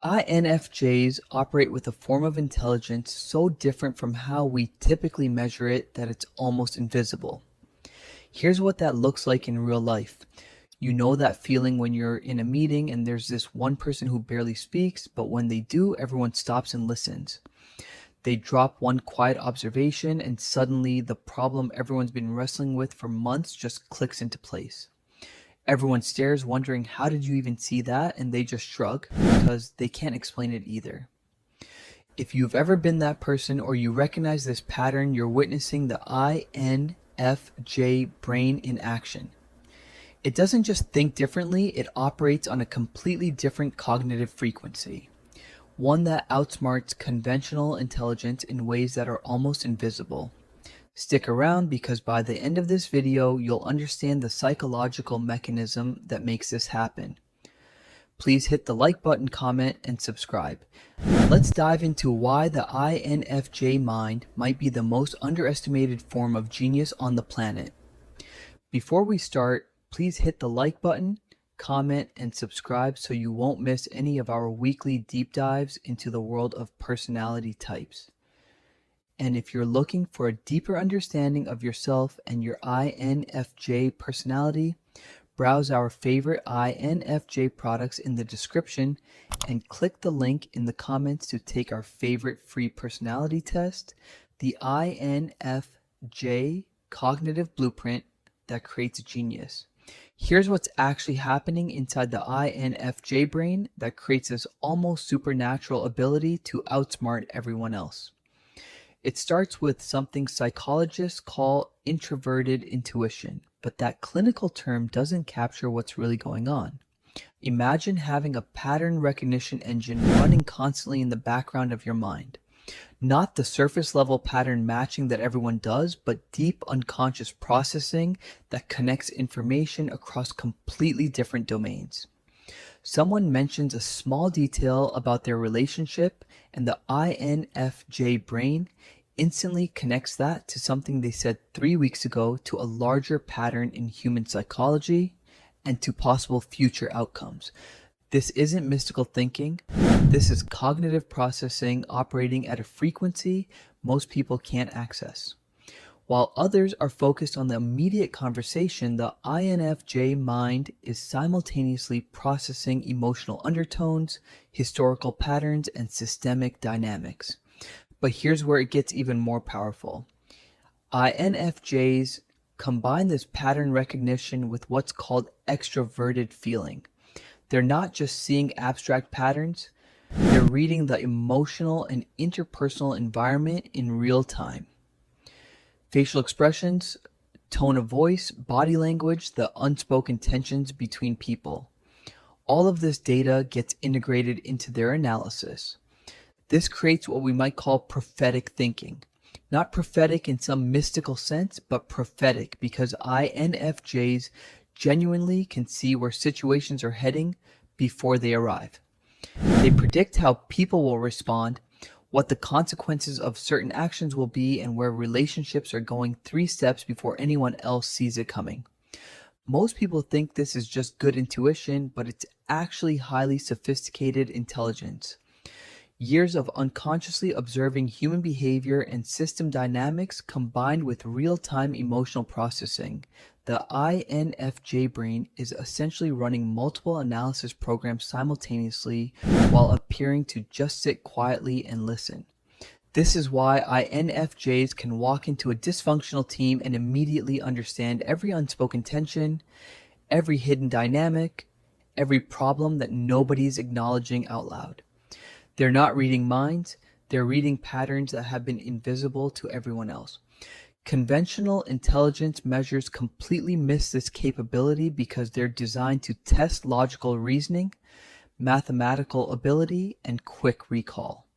INFJs operate with a form of intelligence so different from how we typically measure it that it's almost invisible. Here's what that looks like in real life. You know that feeling when you're in a meeting and there's this one person who barely speaks, but when they do, everyone stops and listens. They drop one quiet observation and suddenly the problem everyone's been wrestling with for months just clicks into place. Everyone stares, wondering, how did you even see that? And they just shrug because they can't explain it either. If you've ever been that person or you recognize this pattern, you're witnessing the INFJ brain in action. It doesn't just think differently, it operates on a completely different cognitive frequency, one that outsmarts conventional intelligence in ways that are almost invisible. Stick around because by the end of this video, you'll understand the psychological mechanism that makes this happen. Please hit the like button, comment, and subscribe. Let's dive into why the INFJ mind might be the most underestimated form of genius on the planet. Before we start, please hit the like button, comment, and subscribe so you won't miss any of our weekly deep dives into the world of personality types. And if you're looking for a deeper understanding of yourself and your INFJ personality, browse our favorite INFJ products in the description and click the link in the comments to take our favorite free personality test, the INFJ Cognitive Blueprint that creates genius. Here's what's actually happening inside the INFJ brain that creates this almost supernatural ability to outsmart everyone else. It starts with something psychologists call introverted intuition, but that clinical term doesn't capture what's really going on. Imagine having a pattern recognition engine running constantly in the background of your mind. Not the surface level pattern matching that everyone does, but deep unconscious processing that connects information across completely different domains. Someone mentions a small detail about their relationship, and the INFJ brain instantly connects that to something they said 3 weeks ago, to a larger pattern in human psychology, and to possible future outcomes. This isn't mystical thinking. This is cognitive processing operating at a frequency most people can't access. While others are focused on the immediate conversation, the INFJ mind is simultaneously processing emotional undertones, historical patterns, and systemic dynamics. But here's where it gets even more powerful. INFJs combine this pattern recognition with what's called extroverted feeling. They're not just seeing abstract patterns, they're reading the emotional and interpersonal environment in real time. Facial expressions, tone of voice, body language, the unspoken tensions between people. All of this data gets integrated into their analysis. This creates what we might call prophetic thinking. Not prophetic in some mystical sense, but prophetic because INFJs genuinely can see where situations are heading before they arrive. They predict how people will respond, what the consequences of certain actions will be, and where relationships are going 3 steps before anyone else sees it coming. Most people think this is just good intuition, but it's actually highly sophisticated intelligence. Years of unconsciously observing human behavior and system dynamics combined with real-time emotional processing. The INFJ brain is essentially running multiple analysis programs simultaneously while appearing to just sit quietly and listen. This is why INFJs can walk into a dysfunctional team and immediately understand every unspoken tension, every hidden dynamic, every problem that nobody's acknowledging out loud. They're not reading minds, they're reading patterns that have been invisible to everyone else. Conventional intelligence measures completely miss this capability because they're designed to test logical reasoning, mathematical ability, and quick recall.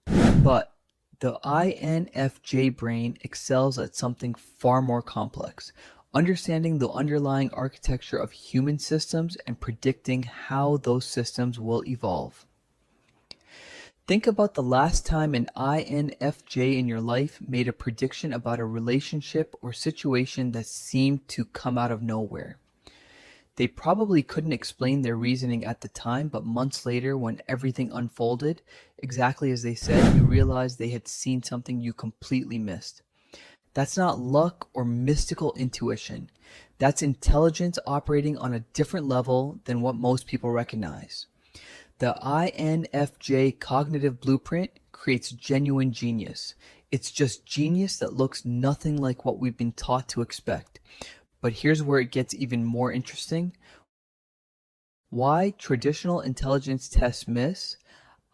But the INFJ brain excels at something far more complex, understanding the underlying architecture of human systems and predicting how those systems will evolve. Think about the last time an INFJ in your life made a prediction about a relationship or situation that seemed to come out of nowhere. They probably couldn't explain their reasoning at the time, but months later, when everything unfolded exactly as they said, you realized they had seen something you completely missed. That's not luck or mystical intuition. That's intelligence operating on a different level than what most people recognize. The INFJ cognitive blueprint creates genuine genius. It's just genius that looks nothing like what we've been taught to expect. But here's where it gets even more interesting. Why traditional intelligence tests miss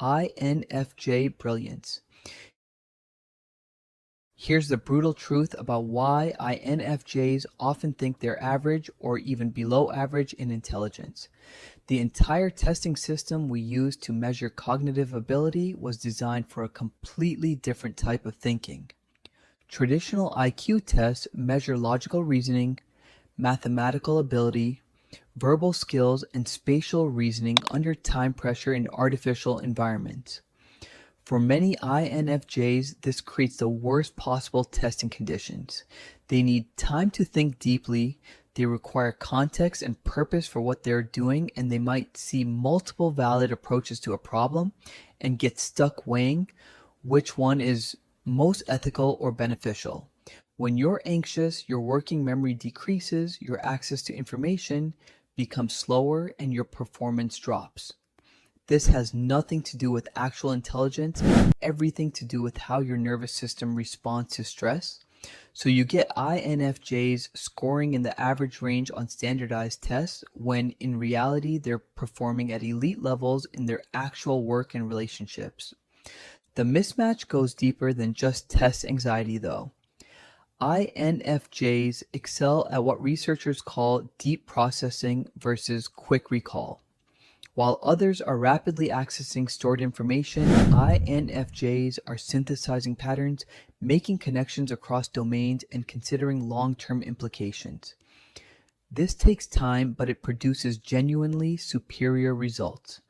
INFJ brilliance. Here's the brutal truth about why INFJs often think they're average or even below average in intelligence. The entire testing system we use to measure cognitive ability was designed for a completely different type of thinking. Traditional IQ tests measure logical reasoning, mathematical ability, verbal skills, and spatial reasoning under time pressure in artificial environments. For many INFJs, this creates the worst possible testing conditions. They need time to think deeply, they require context and purpose for what they're doing, and they might see multiple valid approaches to a problem and get stuck weighing which one is most ethical or beneficial. When you're anxious, your working memory decreases, your access to information becomes slower, and your performance drops. This has nothing to do with actual intelligence and everything to do with how your nervous system responds to stress. So you get INFJs scoring in the average range on standardized tests when in reality they're performing at elite levels in their actual work and relationships. The mismatch goes deeper than just test anxiety though. INFJs excel at what researchers call deep processing versus quick recall. While others are rapidly accessing stored information, INFJs are synthesizing patterns, making connections across domains, and considering long-term implications. This takes time, but it produces genuinely superior results.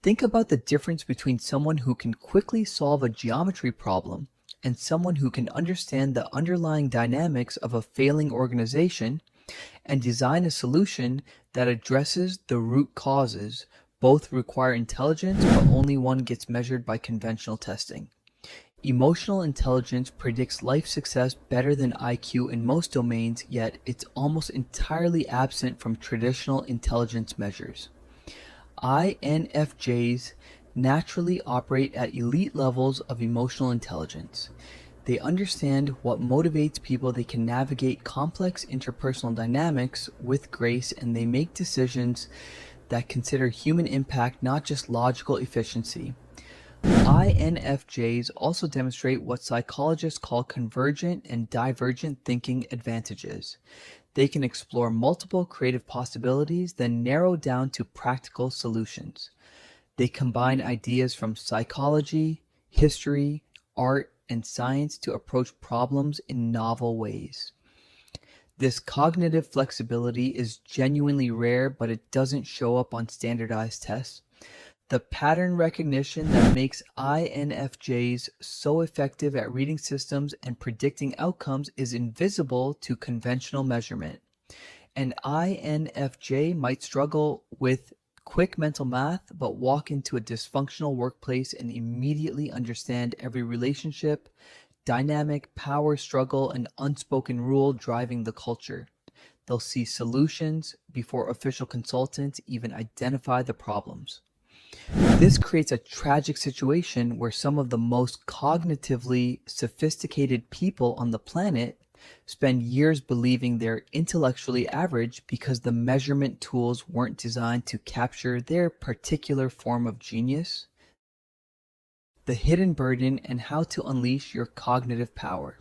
Think about the difference between someone who can quickly solve a geometry problem and someone who can understand the underlying dynamics of a failing organization and design a solution that addresses the root causes. Both require intelligence, but only one gets measured by conventional testing. Emotional intelligence predicts life success better than IQ in most domains, yet it's almost entirely absent from traditional intelligence measures. INFJs naturally operate at elite levels of emotional intelligence. They understand what motivates people, they can navigate complex interpersonal dynamics with grace, and they make decisions that consider human impact, not just logical efficiency. INFJs also demonstrate what psychologists call convergent and divergent thinking advantages. They can explore multiple creative possibilities, then narrow down to practical solutions. They combine ideas from psychology, history, art, and science to approach problems in novel ways. This cognitive flexibility is genuinely rare, but it doesn't show up on standardized tests. The pattern recognition that makes INFJs so effective at reading systems and predicting outcomes is invisible to conventional measurement. An INFJ might struggle with quick mental math, but walk into a dysfunctional workplace and immediately understand every relationship, dynamic, power struggle, and unspoken rule driving the culture. They'll see solutions before official consultants even identify the problems. This creates a tragic situation where some of the most cognitively sophisticated people on the planet spend years believing they're intellectually average because the measurement tools weren't designed to capture their particular form of genius. The hidden burden and how to unleash your cognitive power.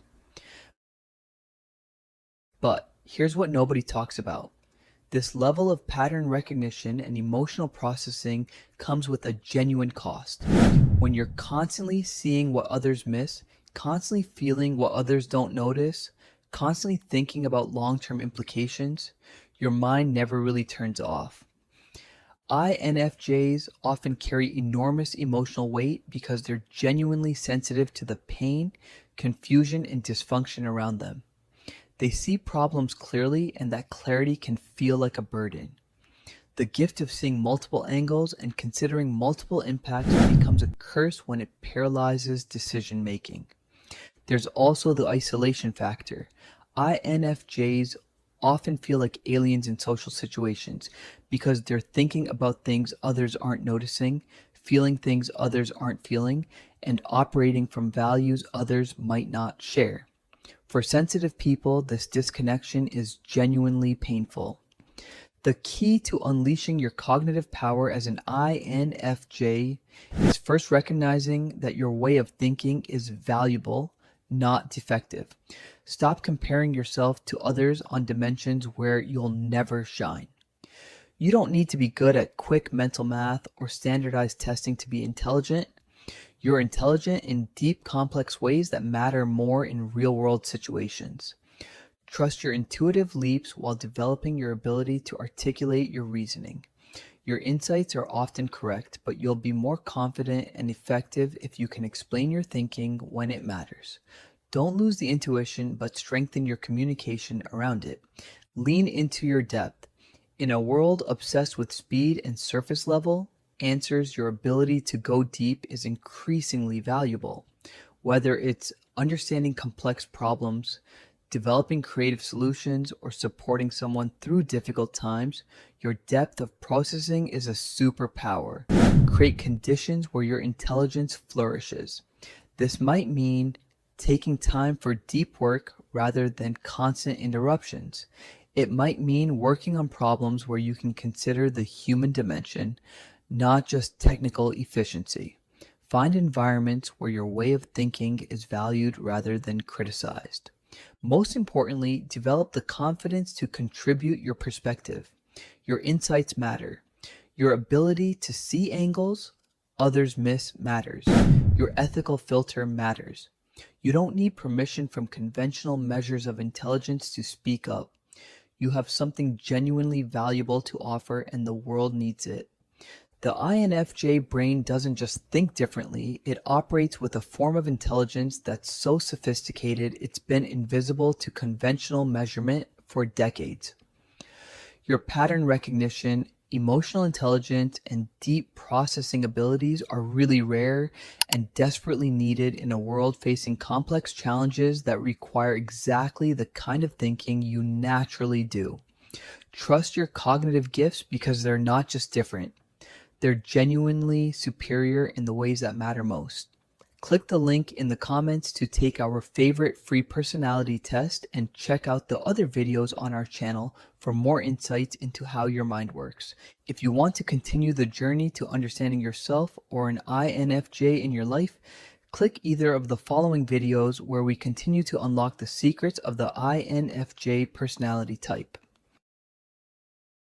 But here's what nobody talks about. This level of pattern recognition and emotional processing comes with a genuine cost. When you're constantly seeing what others miss, constantly feeling what others don't notice, constantly thinking about long-term implications, your mind never really turns off. INFJs often carry enormous emotional weight because they're genuinely sensitive to the pain, confusion, and dysfunction around them. They see problems clearly, and that clarity can feel like a burden. The gift of seeing multiple angles and considering multiple impacts becomes a curse when it paralyzes decision making. There's also the isolation factor. INFJs often feel like aliens in social situations because they're thinking about things others aren't noticing, feeling things others aren't feeling, and operating from values others might not share. For sensitive people, this disconnection is genuinely painful. The key to unleashing your cognitive power as an INFJ is first recognizing that your way of thinking is valuable, not defective. Stop comparing yourself to others on dimensions where you'll never shine. You don't need to be good at quick mental math or standardized testing to be intelligent. You're intelligent in deep, complex ways that matter more in real-world situations. Trust your intuitive leaps while developing your ability to articulate your reasoning. Your insights are often correct, but you'll be more confident and effective if you can explain your thinking when it matters. Don't lose the intuition, but strengthen your communication around it. Lean into your depth. In a world obsessed with speed and surface level answers, your ability to go deep is increasingly valuable. Whether it's understanding complex problems, developing creative solutions, or supporting someone through difficult times, your depth of processing is a superpower. Create conditions where your intelligence flourishes. This might mean taking time for deep work rather than constant interruptions. It might mean working on problems where you can consider the human dimension, not just technical efficiency. Find environments where your way of thinking is valued rather than criticized. Most importantly, develop the confidence to contribute your perspective. Your insights matter. Your ability to see angles others miss matters. Your ethical filter matters. You don't need permission from conventional measures of intelligence to speak up. You have something genuinely valuable to offer, and the world needs it. The INFJ brain doesn't just think differently, it operates with a form of intelligence that's so sophisticated it's been invisible to conventional measurement for decades. Your pattern recognition, emotional intelligence, and deep processing abilities are really rare and desperately needed in a world facing complex challenges that require exactly the kind of thinking you naturally do. Trust your cognitive gifts because they're not just different. They're genuinely superior in the ways that matter most. Click the link in the comments to take our favorite free personality test and check out the other videos on our channel for more insights into how your mind works. If you want to continue the journey to understanding yourself or an INFJ in your life, click either of the following videos where we continue to unlock the secrets of the INFJ personality type.